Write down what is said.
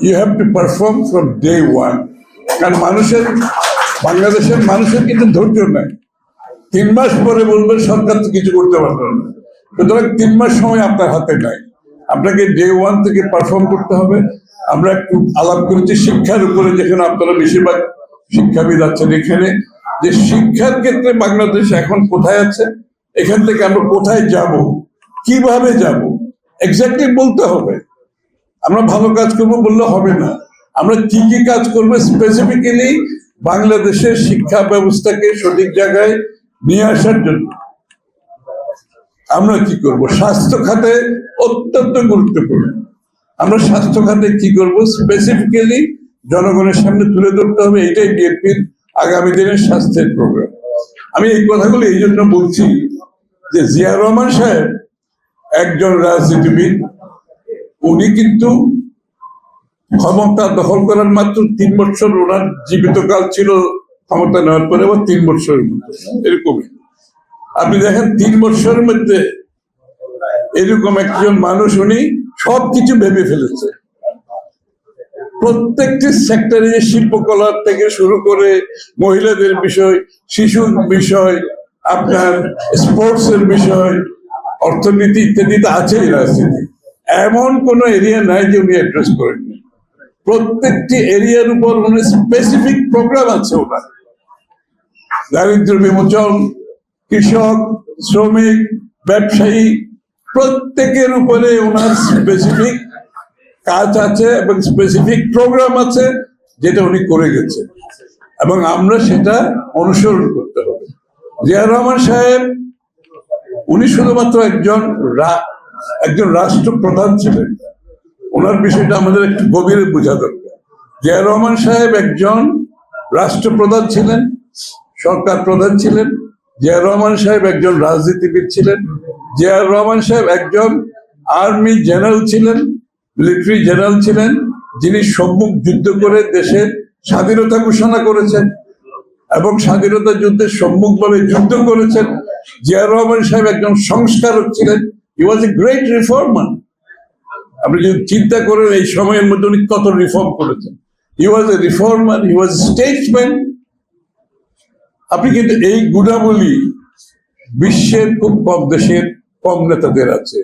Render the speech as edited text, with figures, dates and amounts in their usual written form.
You have to perform from day one. কারণ বাংলাদেশের মানুষের কিন্তু ধৈর্য নাই। 3 মাস পরে বলবেন সরকার তো কিছু করতে পারবে না। সুতরাং 3 মাস সময় আপনার হাতে নাই, আপনাকে ডে ওয়ান থেকে পারফর্ম করতে হবে। আমরা একটু আলাপ করেছি শিক্ষার উপরে, যেখানে আপনারা বেশিরভাগ শিক্ষাবিদ আছেন এখানে, যে শিক্ষার ক্ষেত্রে বাংলাদেশ এখন কোথায় আছে, এখান থেকে আমরা কোথায় যাব, কিভাবে যাব, এক্স্যাক্টলি বলতে হবে। আমরা ভালো কাজ করবো বললে হবে না, আমরা কি কি কাজ করবো স্পেসিফিক্যালি বাংলাদেশের শিক্ষা ব্যবস্থাকে সঠিক জায়গায় নিয়ে আসার জন্য আমরা কি করব। স্বাস্থ্য খাতে অত্যন্ত গুরুত্বপূর্ণ। আমরা স্বাস্থ্য খাতে কি করব স্পেসিফিক্যালি জনগণের সামনে তুলে ধরতে হবে। এটাই বিএনপির আগামী দিনের স্বাস্থ্যের প্রোগ্রাম। আমি এই কথাগুলো এই জন্য বলছি যে জিয়া রহমান সাহেব একজন রাজনীতিবিদ, উনি কিন্তু ক্ষমতা দখল করার মাত্র 3 বছর ওনার জীবিতকাল ছিল, ক্ষমতা নেওয়ার পরে আবার 3 বছরের মধ্যে এরকমই। আপনি দেখেন 3 বছরের মধ্যে এরকম একজন মানুষ, উনি সবকিছু ভেবে ফেলেছে। প্রত্যেকটি সেক্টরে, শিল্পকলার থেকে শুরু করে মহিলাদের বিষয়, শিশুর বিষয়, আপনার স্পোর্টস এর বিষয়, অর্থনীতি ইত্যাদি তো আছেই। রাজনীতি এমন কোন এরিয়া নাই যে উনি অ্যাড্রেস করেননি। প্রত্যেকটি এরিয়ার উপর উনি স্পেসিফিক প্রোগ্রাম আছে ওনার। দারিদ্র বিমোচন, কৃষক, শ্রমিক, ব্যবসায়ী, প্রত্যেকের উপরে ওনার স্পেসিফিক কাজ আছে এবং স্পেসিফিক প্রোগ্রাম আছে, যেটা উনি করে গেছে এবং আমরা সেটা অনুসরণ করতে হবে। জিয়া রহমান সাহেব উনি শুধুমাত্র একজন রাষ্ট্রপ্রধান ছিলেন। ওনার বিষয়টা আমাদের একটু গভীরে বোঝা দরকার। জিয়া রহমান সাহেব একজন রাষ্ট্রপ্রধান ছিলেন, সরকার প্রধান ছিলেন। জিয়া রহমান সাহেব একজন রাজনীতিবিদ ছিলেন। জিয়া রহমান সাহেব একজন আর্মি জেনারেল ছিলেন, মিলিটারি জেনারেল ছিলেন, যিনি সম্মুখ যুদ্ধ করে দেশের স্বাধীনতা ঘোষণা করেছেন এবং স্বাধীনতা যুদ্ধের সম্মুখভাবে যুদ্ধ করেছেন। জিয়া রহমান সাহেব একজন সংস্কারক ছিলেন। হি ওয়াজ এ গ্রেট রিফর্মার। আপনি যদি চিন্তা করেন এই সময়ের মধ্যে উনি কত রিফর্ম করেছেন। He was a reformer, he was statesman. আপনি কিন্তু এই গুণাবলী বিশ্বের খুব কম দেশের, কম নেতাদের আছে।